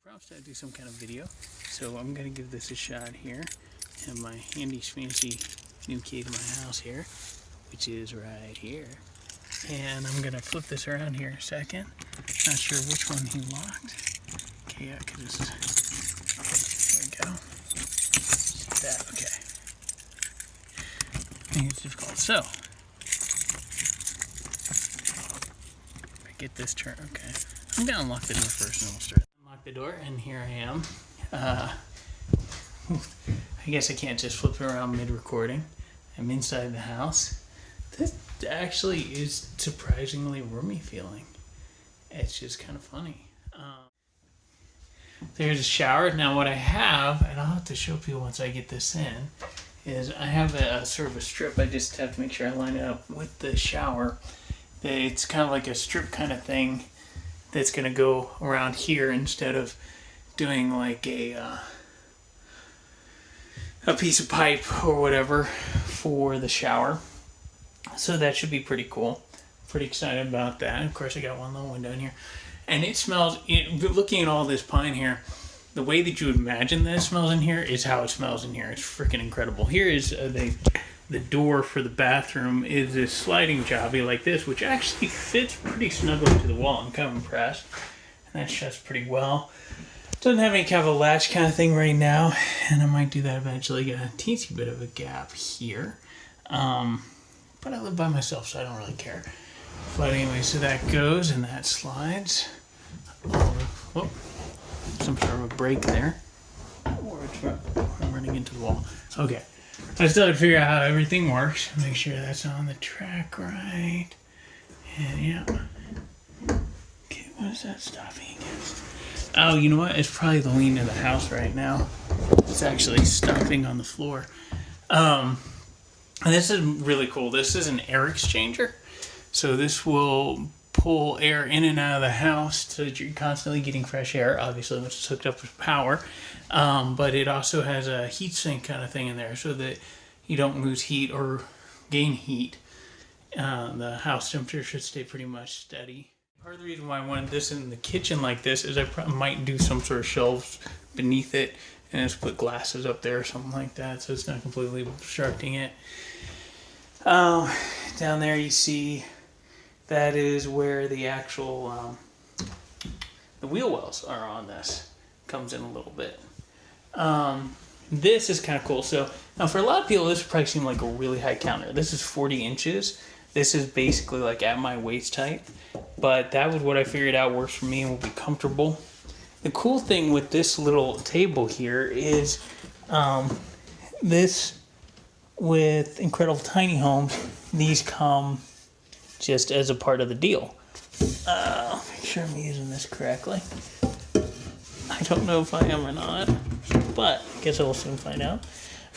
promised I'd do some kind of video, so I'm going to give this a shot here. I have my handy fancy new key to my house here, which is right here. And I'm going to flip this around here a second. Not sure which one he locked. Okay, yeah, because there we go. See that? Okay. I think it's difficult. So, if I get this turn, okay. I'm going to unlock the door first and we'll start. Unlock the door, and here I am. I guess I can't just flip it around mid-recording. I'm inside the house. This actually is surprisingly roomy feeling. It's just kind of funny. There's a shower. Now what I have, and I'll have to show people once I get this in, is I have a sort of a strip. I just have to make sure I line it up with the shower. It's kind of like a strip kind of thing that's going to go around here instead of doing like a piece of pipe or whatever for the shower. So that should be pretty cool. Pretty excited about that. Of course, I got one little window in here. And it smells, looking at all this pine here, the way that you would imagine that it smells in here is how it smells in here. It's freaking incredible. Here is the door for the bathroom is this sliding jobby like this, which actually fits pretty snugly to the wall. I'm kind of impressed. And that shuts pretty well. Doesn't have any kind of a latch kind of thing right now, and I might do that eventually. Got a teensy bit of a gap here. But I live by myself, so I don't really care. But anyway, so that goes and that slides. Whoop. Some sort of a break there. Or I'm running into the wall. Okay. I still have to figure out how everything works. Make sure that's on the track right. And yeah. Okay, what is that stopping against? Oh, you know what? It's probably the lean of the house right now. It's actually stomping on the floor. And this is really cool. This is an air exchanger. So this will pull air in and out of the house so that you're constantly getting fresh air, obviously, which is hooked up with power. But it also has a heat sink kind of thing in there so that you don't lose heat or gain heat. The house temperature should stay pretty much steady. Part of the reason why I wanted this in the kitchen like this is I might do some sort of shelves beneath it and just put glasses up there or something like that so it's not completely obstructing it. Down there you see that is where the actual the wheel wells are on this. Comes in a little bit. This is kind of cool. So now for a lot of people this would probably seem like a really high counter. This is 40 inches. This is basically like at my waist height. But that was what I figured out works for me and will be comfortable. The cool thing with this little table here is this with Incredible Tiny Homes, these come just as a part of the deal. Make sure I'm using this correctly. I don't know if I am or not, but I guess I will soon find out.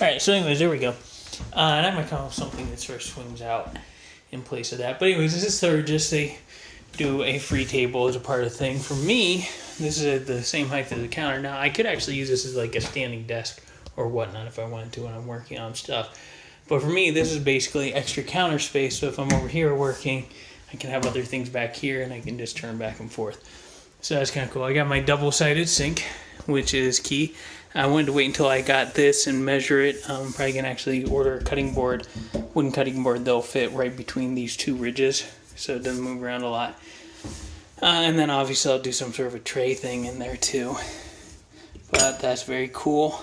Alright, so anyways, there we go. And I might come up with something that sort of swings out in place of that. But anyways, this is sort of just a do a free table as a part of the thing. For me, this is at the same height as the counter. Now, I could actually use this as like a standing desk or whatnot if I wanted to when I'm working on stuff. But for me, this is basically extra counter space. So if I'm over here working, I can have other things back here and I can just turn back and forth. So that's kind of cool. I got my double-sided sink, which is key. I wanted to wait until I got this and measure it. I'm probably going to actually order a cutting board, wooden cutting board that'll fit right between these two ridges so it doesn't move around a lot. And then obviously I'll do some sort of a tray thing in there too. But that's very cool.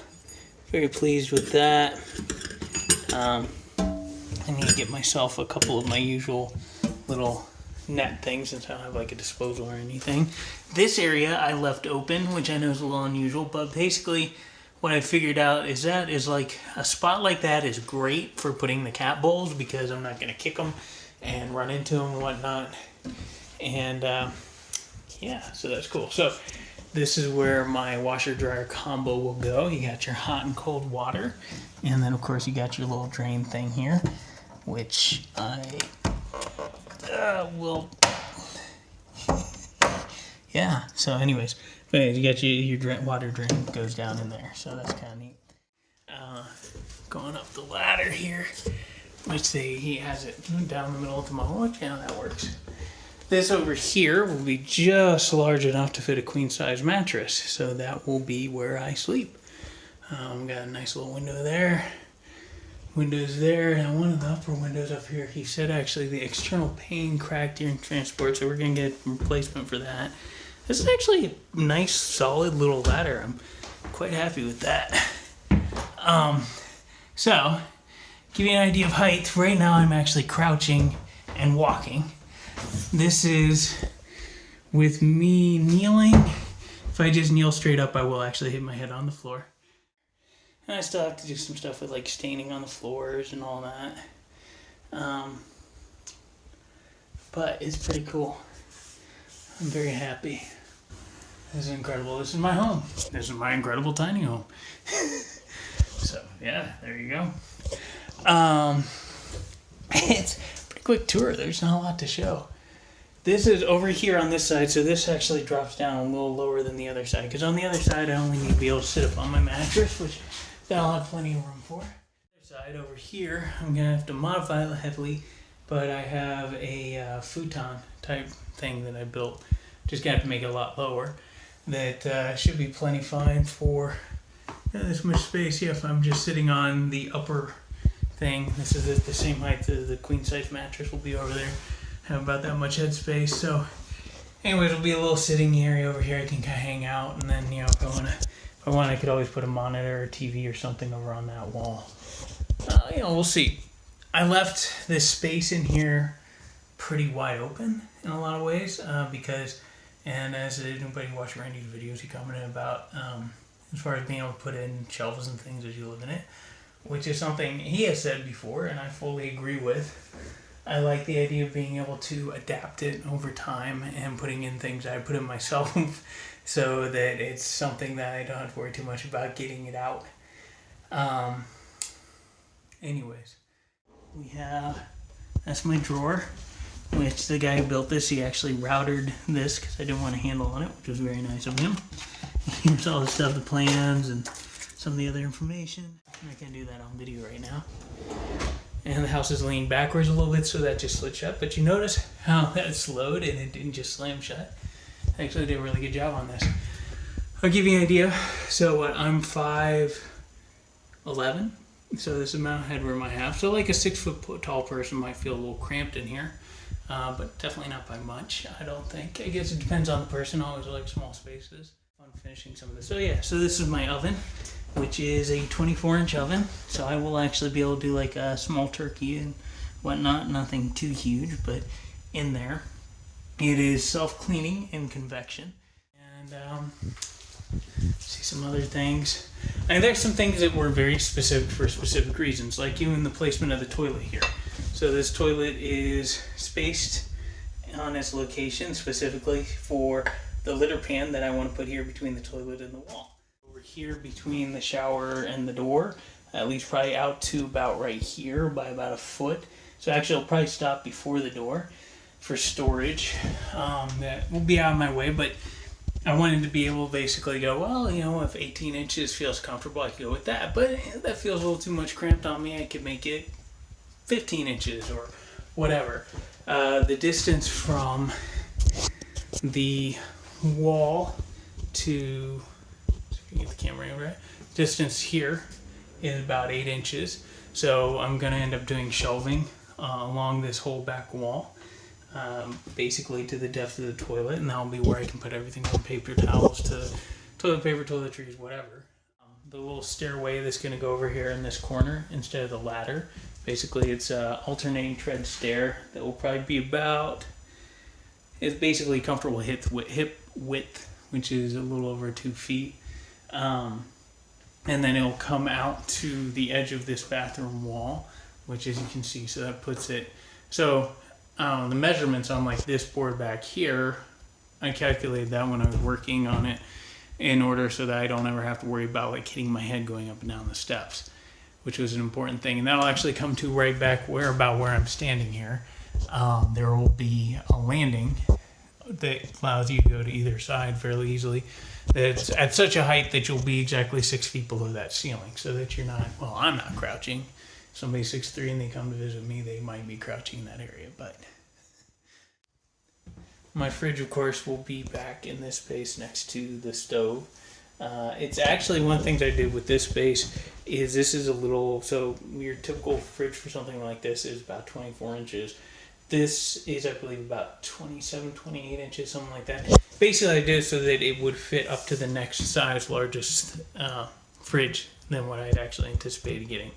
Very pleased with that. I need to get myself a couple of my usual little net things since I don't have like a disposal or anything. This area I left open, which I know is a little unusual, but basically what I figured out is that is like a spot like that is great for putting the cat bowls because I'm not going to kick them and run into them and whatnot. And yeah, so that's cool. So this is where my washer dryer combo will go. You got your hot and cold water, and then of course you got your little drain thing here, which I will. Yeah. So anyways, you got your water drain goes down in there, so that's kind of neat. Going up the ladder here, which he has it down the middle of the model. Watch how that works. This over here will be just large enough to fit a queen size mattress. So that will be where I sleep. Got a nice little window there. Windows there, and one of the upper windows up here. He said actually the external pane cracked during transport, so we're gonna get a replacement for that. This is actually a nice, solid little ladder. I'm quite happy with that. So, give you an idea of height. Right now I'm actually crouching and walking. This is with me kneeling. If I just kneel straight up, I will actually hit my head on the floor. And I still have to do some stuff with like staining on the floors and all that. But it's pretty cool. I'm very happy. This is incredible. This is my home. This is my incredible tiny home. So yeah, there you go. It's a pretty quick tour. There's not a lot to show. This is over here on this side, so this actually drops down a little lower than the other side. Because on the other side, I only need to be able to sit up on my mattress, which I'll have plenty of room for. Other side over here, I'm gonna have to modify it heavily, but I have a futon type thing that I built. Just gonna have to make it a lot lower. That should be plenty fine for this much space. Yeah, if I'm just sitting on the upper thing, this is at the same height as the queen size mattress will be over there. Have about that much head space. So, anyways, it'll be a little sitting area over here. I can kind of hang out, and then if I want, I could always put a monitor or TV or something over on that wall. We'll see. I left this space in here pretty wide open in a lot of ways because, and as anybody watching Randy's videos, he commented about as far as being able to put in shelves and things as you live in it, which is something he has said before, and I fully agree with. I like the idea of being able to adapt it over time and putting in things I put in myself so that it's something that I don't have to worry too much about getting it out. Anyways, that's my drawer, which the guy who built this, he actually routed this because I didn't want a handle on it, which was very nice of him. Here's all the stuff, the plans and some of the other information. I can't do that on video right now. And the house is leaning backwards a little bit, so that just slid shut. But you notice how that slowed and it didn't just slam shut. I actually did a really good job on this. I'll give you an idea. So I'm 5'11", so this is the amount of headroom I have. So like a 6 foot tall person might feel a little cramped in here, but definitely not by much, I don't think. I guess it depends on the person. I always like small spaces. Fun finishing some of this. So yeah, so this is my oven, which is a 24-inch oven. So I will actually be able to do like a small turkey and whatnot. Nothing too huge, but in there. It is self-cleaning and convection. And see some other things. And there's some things that were very specific for specific reasons, like even the placement of the toilet here. So this toilet is spaced on its location specifically for the litter pan that I want to put here between the toilet and the wall. Over here between the shower and the door, at least probably out to about right here by about a foot. So actually it'll probably stop before the door for storage. That will be out of my way, but I wanted to be able to basically go, well, if 18 inches feels comfortable, I could go with that. But that feels a little too much cramped on me. I could make it 15 inches or whatever. The distance from the wall to, if you get the camera over, distance here is about 8 inches. So I'm going to end up doing shelving along this whole back wall. Basically to the depth of the toilet, and that'll be where I can put everything from paper towels to toilet paper, toiletries, whatever. The little stairway that's going to go over here in this corner instead of the ladder. Basically, it's a alternating tread stair that will probably be about, it's basically comfortable hip width, which is a little over 2 feet. And then it'll come out to the edge of this bathroom wall, which as you can see, so that puts it, so the measurements on like this board back here, I calculated that when I was working on it in order so that I don't ever have to worry about like hitting my head going up and down the steps, which was an important thing. And that'll actually come to right back about where I'm standing here. There will be a landing that allows you to go to either side fairly easily. It's at such a height that you'll be exactly 6 feet below that ceiling, so that you're not, well, I'm not crouching. Somebody's 6'3" and they come to visit me, they might be crouching in that area, but my fridge, of course, will be back in this space next to the stove. It's actually one of the things I did with this space is this is a little, so your typical fridge for something like this is about 24 inches. This is, I believe, about 27, 28 inches, something like that. Basically, I did it so that it would fit up to the next size largest fridge than what I'd actually anticipated getting.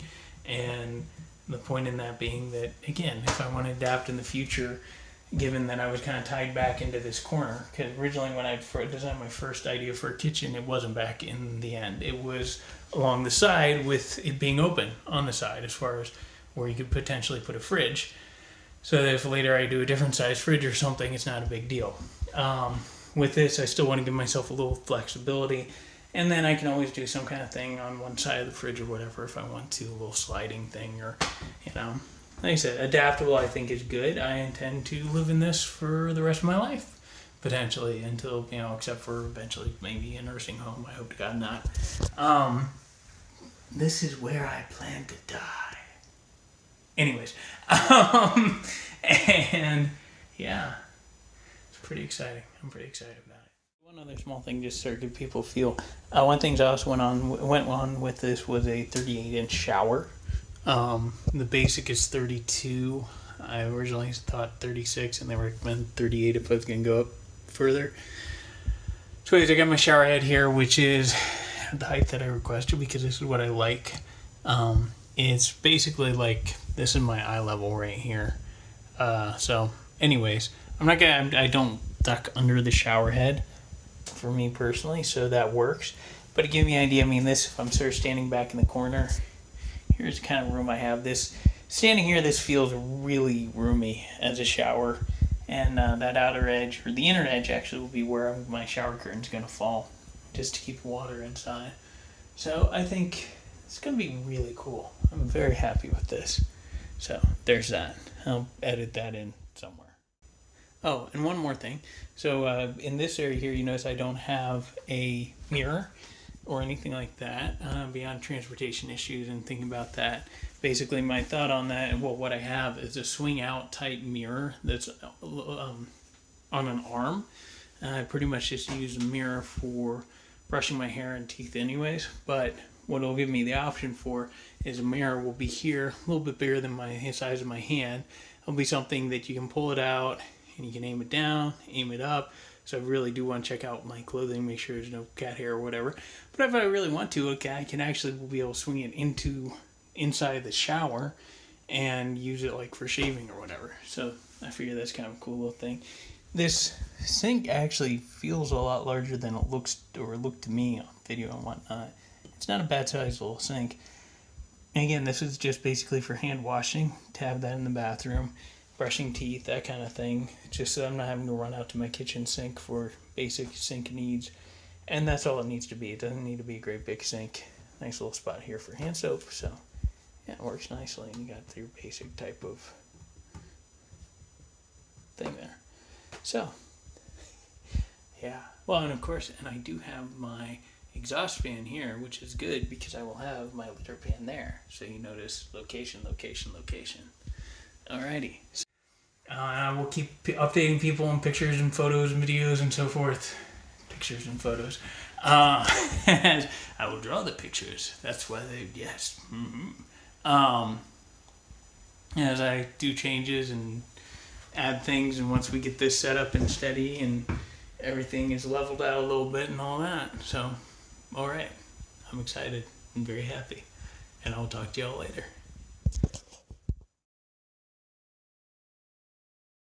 And the point in that being that, again, if I want to adapt in the future, given that I was kind of tied back into this corner, because originally when I designed my first idea for a kitchen, it wasn't back in the end. It was along the side with it being open on the side as far as where you could potentially put a fridge. So that if later I do a different size fridge or something, it's not a big deal. With this, I still want to give myself a little flexibility. And then I can always do some kind of thing on one side of the fridge or whatever if I want to, a little sliding thing or, you know. Like I said, adaptable I think is good. I intend to live in this for the rest of my life, potentially, until, you know, except for eventually maybe a nursing home. I hope to God not. This is where I plan to die. Anyways, and yeah, it's pretty exciting. I'm pretty excited about it. One other small thing, just to give people feel. One thing I also went on with this was a 38-inch shower. The basic is 32. I originally thought 36, and they recommend 38 if I was going to go up further. So anyways, I got my shower head here, which is the height that I requested because this is what I like. It's basically like, this is my eye level right here. So anyways, I don't duck under the shower head for me personally, so that works. But to give you an idea, I mean, this, if I'm sort of standing back in the corner, here's the kind of room I have. This, standing here, this feels really roomy as a shower. And that outer edge, or the inner edge actually, will be where my shower curtain's going to fall, just to keep water inside. So I think it's going to be really cool. I'm very happy with this. So there's that. I'll edit that in somewhere. Oh, and one more thing. So in this area here, you notice I don't have a mirror or anything like that, beyond transportation issues and thinking about that. Basically, my thought on that, and well, what I have is a swing out type mirror that's on an arm. I pretty much just use the mirror for brushing my hair and teeth anyways, but what it'll give me the option for is a mirror will be here, a little bit bigger than my size of my hand. It'll be something that you can pull it out and you can aim it down, aim it up. So I really do want to check out my clothing, make sure there's no cat hair or whatever. But if I really want to, okay, I can actually be able to swing it inside the shower and use it like for shaving or whatever. So I figure that's kind of a cool little thing. This sink actually feels a lot larger than it looks or looked to me on video and whatnot. It's not a bad sized little sink. And again, this is just basically for hand washing, to have that in the bathroom, brushing teeth, that kind of thing, just so I'm not having to run out to my kitchen sink for basic sink needs. And that's all it needs to be. It doesn't need to be a great big sink. Nice little spot here for hand soap, so yeah, it works nicely. And you got your basic type of thing there. So yeah, well, and of course, and I do have my exhaust fan here, which is good because I will have my litter pan there. So you notice location, location, location. Alrighty. I will keep updating people on pictures and photos and videos and so forth. Pictures and photos. I will draw the pictures. That's why they, yes. As I do changes and add things, and once we get this set up and steady and everything is leveled out a little bit and all that. So, alright. I'm excited and very happy. And I'll talk to y'all later.